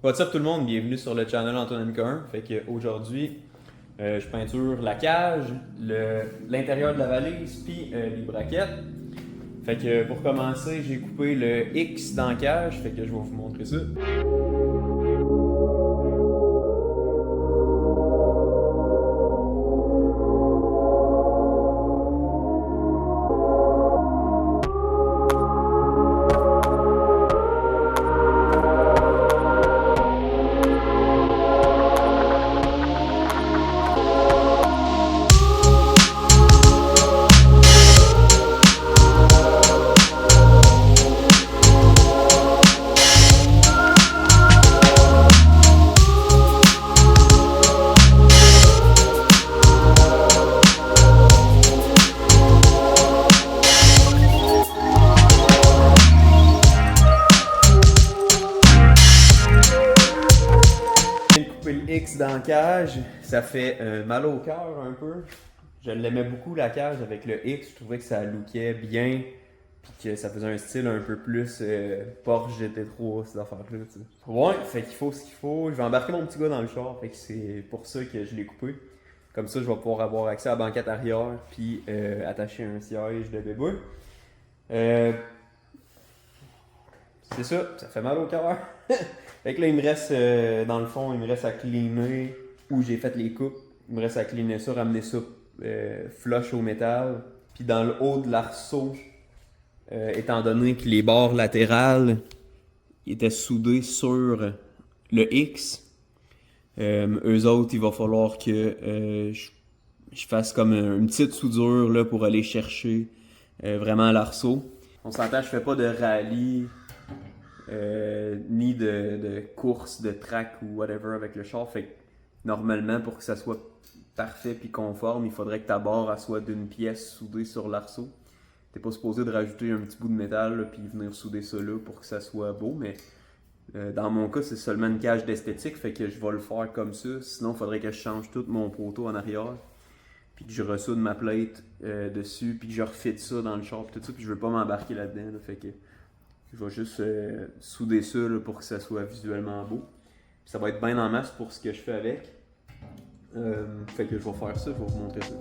What's up tout le monde, bienvenue sur le channel Antoine MK1. Fait que aujourd'hui, je peinture la cage, l'intérieur de la valise, puis les braquettes. Fait que pour commencer, j'ai coupé le X dans la cage, fait que je vais vous montrer ça. J'ai coupé le X dans la cage, ça fait mal au cœur un peu. Je l'aimais beaucoup la cage avec le X, je trouvais que ça lookait bien, puis que ça faisait un style un peu plus Porsche GT3, ces affaires-là, tu sais. Ouais, fait qu'il faut ce qu'il faut. Je vais embarquer mon petit gars dans le char, fait que c'est pour ça que je l'ai coupé. Comme ça, je vais pouvoir avoir accès à la banquette arrière, puis attacher un siège de bébé. Euh, c'est ça fait mal au cœur. Fait que là, il me reste, dans le fond, il me reste à cleaner où j'ai fait les coupes. Il me reste à cleaner ça, ramener ça flush au métal. Puis dans le haut de l'arceau, étant donné que les bords latérales étaient soudés sur le X, eux autres, il va falloir que je fasse comme une petite soudure là, pour aller chercher vraiment l'arceau. On s'entend, je fais pas de rallye ni de course, de track ou whatever avec le char. Fait que normalement, pour que ça soit parfait puis conforme, il faudrait que ta barre elle soit d'une pièce soudée sur l'arceau. T'es pas supposé de rajouter un petit bout de métal là, puis venir souder ça là pour que ça soit beau, mais dans mon cas, c'est seulement une cage d'esthétique, fait que je vais le faire comme ça. Sinon, il faudrait que je change tout mon poteau en arrière, puis que je ressoude ma plate dessus, puis que je refite ça dans le char, puis tout ça, puis je veux pas m'embarquer là-dedans, là, fait que je vais juste souder ça là, pour que ça soit visuellement beau. Puis ça va être bien en masse pour ce que je fais avec. Fait que je vais faire ça, je vais vous montrer ça.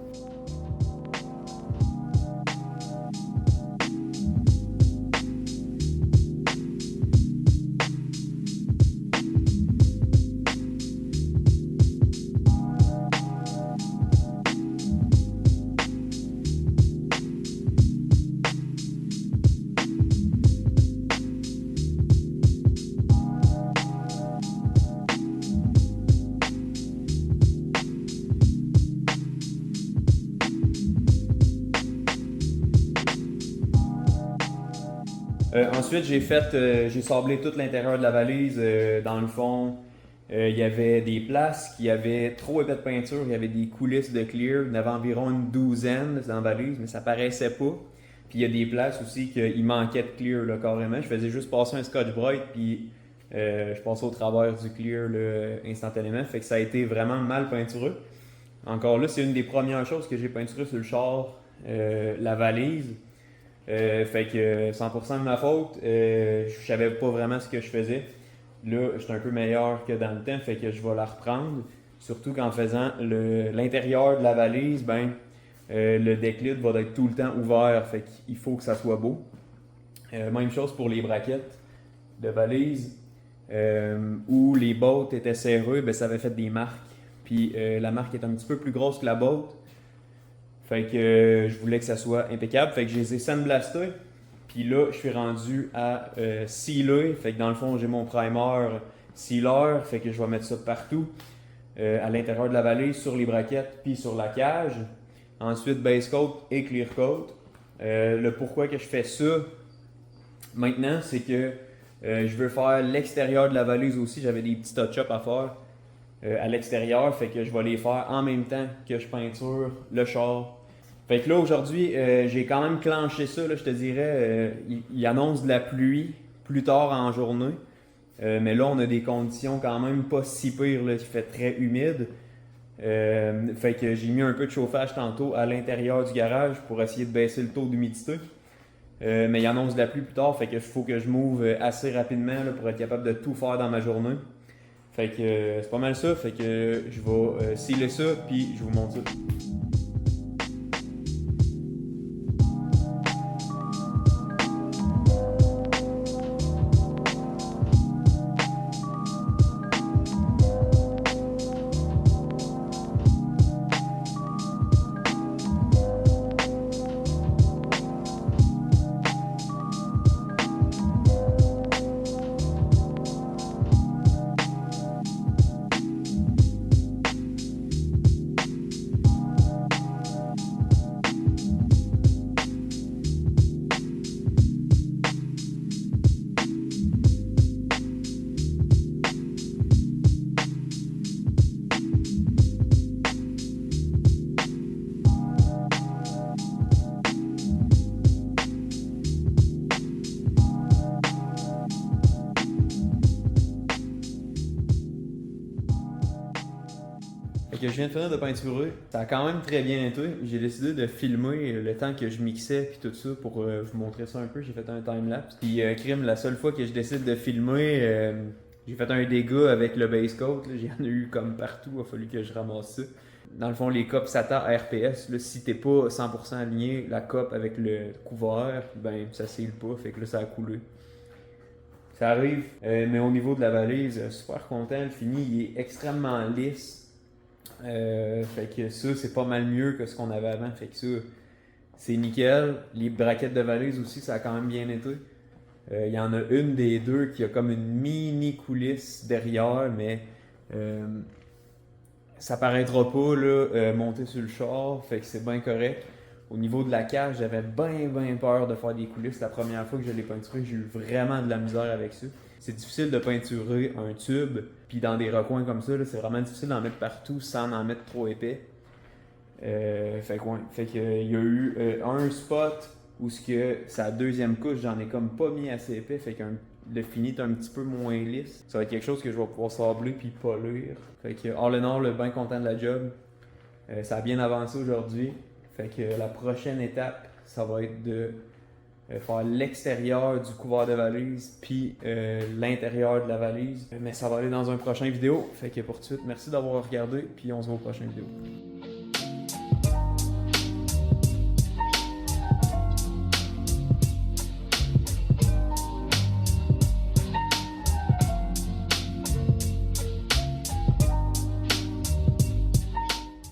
Ensuite, j'ai sablé tout l'intérieur de la valise. Dans le fond, il y avait des places qui avaient trop épais de peinture. Il y avait des coulisses de clear. Il y en avait environ une douzaine dans la valise, mais ça paraissait pas. Puis il y a des places aussi qu'il manquait de clear là, carrément. Je faisais juste passer un scotch bright, puis je passais au travers du clear là, instantanément. Fait que ça a été vraiment mal peintureux. Encore là, c'est une des premières choses que j'ai peinturé sur le char, la valise. Fait que 100% de ma faute, je savais pas vraiment ce que je faisais. Là, j'étais un peu meilleur que dans le temps, fait que je vais la reprendre. Surtout qu'en faisant l'intérieur de la valise, ben, le déclide va être tout le temps ouvert, fait qu'il faut que ça soit beau. Même chose pour les braquettes de valise, où les bottes étaient serrées, ben, ça avait fait des marques. Puis la marque est un petit peu plus grosse que la botte. Fait que je voulais que ça soit impeccable. Fait que je les ai sandblastés. Puis là, je suis rendu à sealer. Fait que dans le fond, j'ai mon primer sealer. Fait que je vais mettre ça partout. À l'intérieur de la valise, sur les braquettes, puis sur la cage. Ensuite, base coat et clear coat. Le pourquoi que je fais ça maintenant, c'est que je veux faire l'extérieur de la valise aussi. J'avais des petits touch-ups à faire à l'extérieur. Fait que je vais les faire en même temps que je peinture le char. Fait que là, aujourd'hui, j'ai quand même clenché ça, là, je te dirais. Il annonce de la pluie plus tard en journée. Mais là, on a des conditions quand même pas si pires, là, il fait très humide. Fait que j'ai mis un peu de chauffage tantôt à l'intérieur du garage pour essayer de baisser le taux d'humidité. Mais il annonce de la pluie plus tard, fait que faut que je m'ouvre assez rapidement là, pour être capable de tout faire dans ma journée. Fait que c'est pas mal ça, fait que je vais sealer ça, puis je vous montre ça. Fait que je viens de finir de peinturer. Ça a quand même très bien été. J'ai décidé de filmer le temps que je mixais puis tout ça pour vous montrer ça un peu. J'ai fait un time-lapse. Puis crime, la seule fois que je décide de filmer, j'ai fait un dégât avec le base coat. J'en ai eu comme partout. Il a fallu que je ramasse ça. Dans le fond, les copes SATA RPS, là, si t'es pas 100% aligné, la cope avec le couvert, ben ça scelle pas. Fait que là, ça a coulé. Ça arrive. Mais au niveau de la valise, super content. Le fini, il est extrêmement lisse. Fait que ça, c'est pas mal mieux que ce qu'on avait avant. Fait que ça, c'est nickel. Les braquettes de valise aussi, ça a quand même bien été. Il y en a une des deux qui a comme une mini coulisse derrière, mais ça paraîtra pas là, monter sur le char. Fait que c'est bien correct. Au niveau de la cage, j'avais bien peur de faire des coulisses. La première fois que je l'ai peinturé, j'ai eu vraiment de la misère avec ça. C'est difficile de peinturer un tube, puis dans des recoins comme ça, là, c'est vraiment difficile d'en mettre partout sans en mettre trop épais. Fait que il y a eu un spot où sa deuxième couche, j'en ai comme pas mis assez épais, fait que le fini est un petit peu moins lisse. Ça va être quelque chose que je vais pouvoir sabler puis polir. Fait que all in all, bien content de la job. Ça a bien avancé aujourd'hui. Fait que la prochaine étape, ça va être de faire l'extérieur du couvert de valise puis l'intérieur de la valise. Mais ça va aller dans un prochain vidéo. Fait que pour tout de suite, merci d'avoir regardé puis on se voit au prochain vidéo.